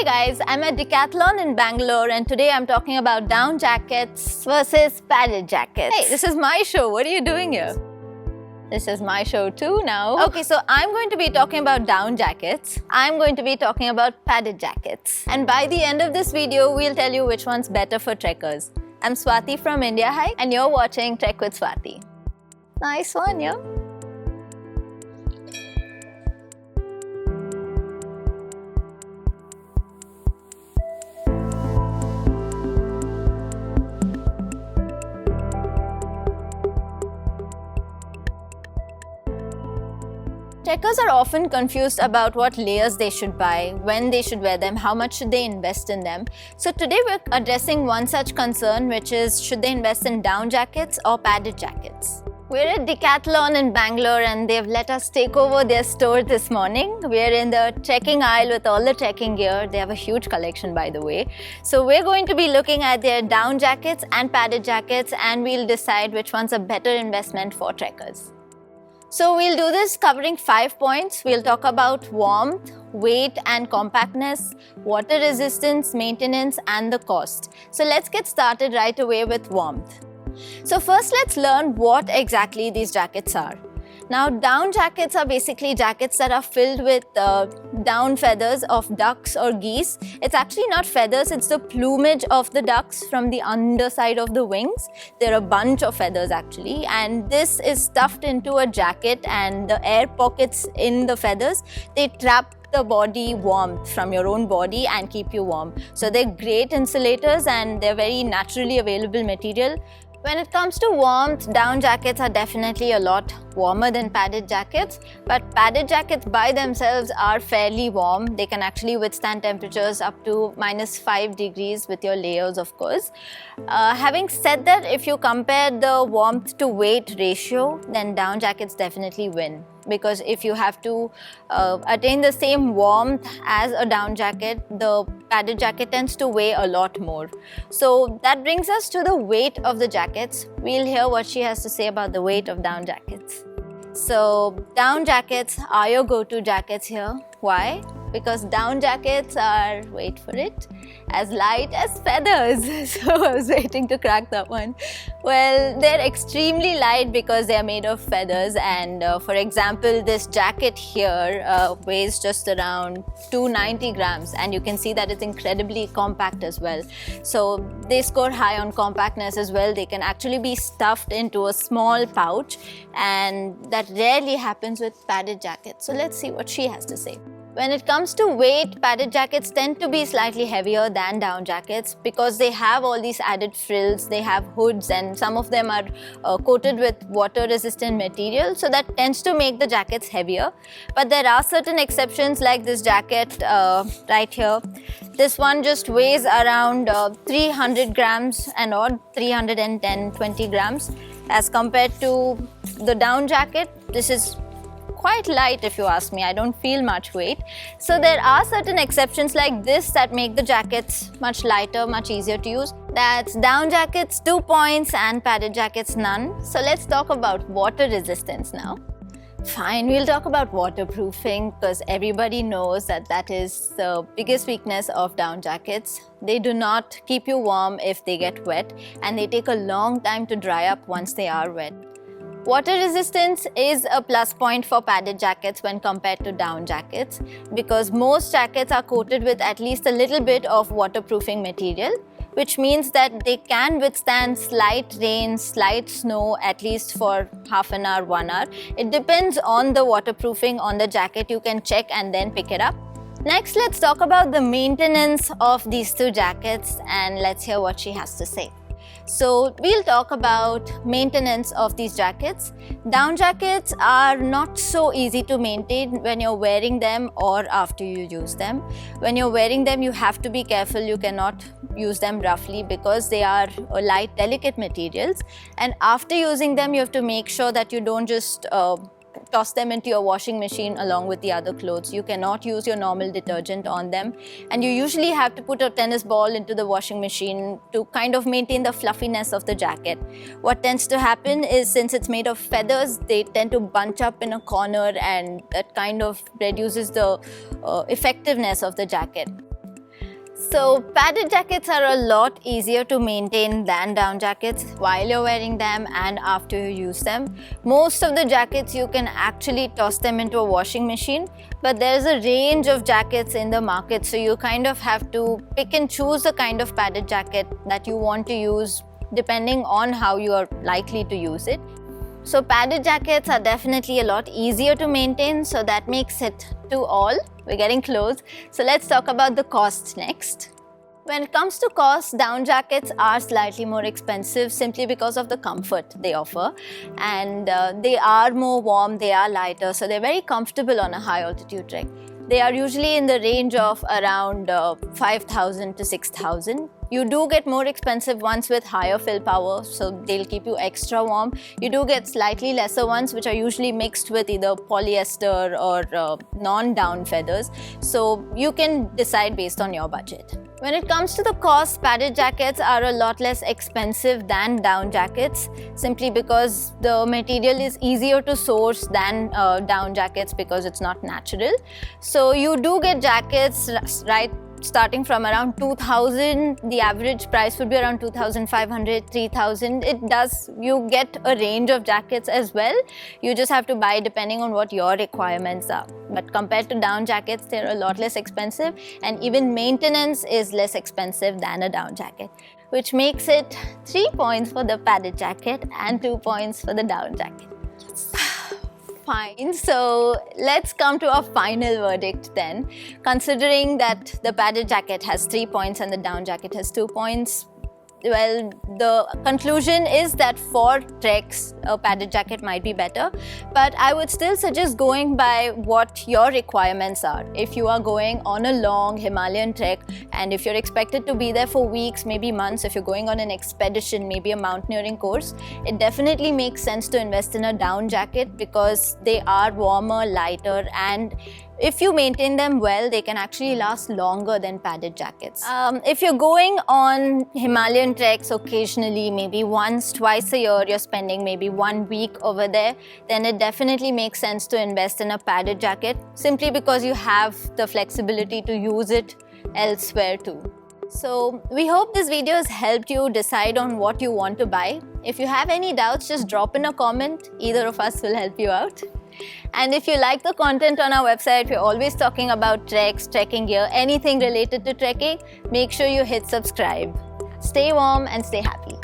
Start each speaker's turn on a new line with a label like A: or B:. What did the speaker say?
A: Hey guys, I'm at Decathlon in Bangalore and today I'm talking about down jackets versus padded jackets. Hey, this is my show. What are you doing here? This is my show too now. Okay, so I'm going to be talking about down jackets. I'm going to be talking about padded jackets. And by the end of this video, we'll tell you which one's better for trekkers. I'm Swati from Indiahikes and you're watching Trek with Swati. Nice one, yeah? Trekkers are often confused about what layers they should buy, when they should wear them, how much should they invest in them. So today we're addressing one such concern, which is should they invest in down jackets or padded jackets? We're at Decathlon in Bangalore and they've let us take over their store this morning. We're in the trekking aisle with all the trekking gear. They have a huge collection, by the way. So we're going to be looking at their down jackets and padded jackets and we'll decide which one's a better investment for trekkers. So we'll do this covering 5 points. We'll talk about warmth, weight and compactness, water resistance, maintenance and the cost. So let's get started right away with warmth. So first let's learn what exactly these jackets are. Now down jackets are basically jackets that are filled with down feathers of ducks or geese. It's actually not feathers, it's the plumage of the ducks from the underside of the wings. They're a bunch of feathers actually, and this is stuffed into a jacket and the air pockets in the feathers, they trap the body warmth from your own body and keep you warm. So they're great insulators and they're very naturally available material. When it comes to warmth, down jackets are definitely a lot warmer than padded jackets, but padded jackets by themselves are fairly warm. They can actually withstand temperatures up to -5 degrees with your layers, of course. Having said that, if you compare the warmth to weight ratio, then down jackets definitely win. Because if you have to attain the same warmth as a down jacket, the padded jacket tends to weigh a lot more. So that brings us to the weight of the jackets. We'll hear what she has to say about the weight of down jackets. So down jackets are your go-to jackets here. Why? Because down jackets are, wait for it, as light as feathers. So I was waiting to crack that one. Well, they're extremely light because they're made of feathers, and for example, this jacket here weighs just around 290 grams, and you can see that it's incredibly compact as well. So they score high on compactness as well. They can actually be stuffed into a small pouch, and that rarely happens with padded jackets. So let's see what she has to say. When it comes to weight, padded jackets tend to be slightly heavier than down jackets because they have all these added frills, they have hoods, and some of them are coated with water-resistant material, so that tends to make the jackets heavier. But there are certain exceptions like this jacket right here. This one just weighs around 300 grams and odd, 310-20 grams. As compared to the down jacket, this is quite light if you ask me. I don't feel much weight. So there are certain exceptions like this that make the jackets much lighter, much easier to use. That's down jackets 2 points and padded jackets none. So let's talk about water resistance now. Fine, we'll talk about waterproofing because everybody knows that that is the biggest weakness of down jackets. They do not keep you warm if they get wet, and they take a long time to dry up once they are wet. Water resistance is a plus point for padded jackets when compared to down jackets because most jackets are coated with at least a little bit of waterproofing material, which means that they can withstand slight rain, slight snow at least for half an hour, 1 hour. It depends on the waterproofing on the jacket. You can check and then pick it up. Next, let's talk about the maintenance of these two jackets and let's hear what she has to say. So we'll talk about maintenance of these jackets. Down jackets are not so easy to maintain when you're wearing them or after you use them. When you're wearing them, you have to be careful. You cannot use them roughly because they are light, delicate materials. And after using them, you have to make sure that you don't just toss them into your washing machine along with the other clothes. You cannot use your normal detergent on them, and you usually have to put a tennis ball into the washing machine to kind of maintain the fluffiness of the jacket. What tends to happen is, since it's made of feathers, they tend to bunch up in a corner, and that kind of reduces the effectiveness of the jacket. So padded jackets are a lot easier to maintain than down jackets while you're wearing them and after you use them. Most of the jackets you can actually toss them into a washing machine, but there's a range of jackets in the market, so you kind of have to pick and choose the kind of padded jacket that you want to use depending on how you are likely to use it. So padded jackets are definitely a lot easier to maintain, so that makes it to all. We're getting close. So let's talk about the costs next. When it comes to cost, down jackets are slightly more expensive simply because of the comfort they offer, and they are more warm, they are lighter, so they're very comfortable on a high altitude trek. They are usually in the range of around 5,000 to 6,000. You do get more expensive ones with higher fill power, so they'll keep you extra warm. You do get slightly lesser ones, which are usually mixed with either polyester or non-down feathers. So you can decide based on your budget. When it comes to the cost, padded jackets are a lot less expensive than down jackets, simply because the material is easier to source than down jackets because it's not natural. So you do get jackets starting from around 2,000. The average price would be around 2,500, 3,000. You get a range of jackets as well. You just have to buy depending on what your requirements are. But compared to down jackets, they're a lot less expensive, and even maintenance is less expensive than a down jacket, which makes it 3 points for the padded jacket and 2 points for the down jacket. Fine, so let's come to our final verdict then. Considering that the padded jacket has 3 points and the down jacket has 2 points, well, the conclusion is that for treks, a padded jacket might be better, but I would still suggest going by what your requirements are. If you are going on a long Himalayan trek and if you're expected to be there for weeks, maybe months, if you're going on an expedition, maybe a mountaineering course, it definitely makes sense to invest in a down jacket because they are warmer, lighter, and if you maintain them well, they can actually last longer than padded jackets. If you're going on Himalayan treks occasionally, maybe once, twice a year, you're spending maybe 1 week over there, then it definitely makes sense to invest in a padded jacket simply because you have the flexibility to use it elsewhere too. So we hope this video has helped you decide on what you want to buy. If you have any doubts, just drop in a comment. Either of us will help you out. And if you like the content on our website, we're always talking about treks, trekking gear, anything related to trekking, make sure you hit subscribe. Stay warm and stay happy.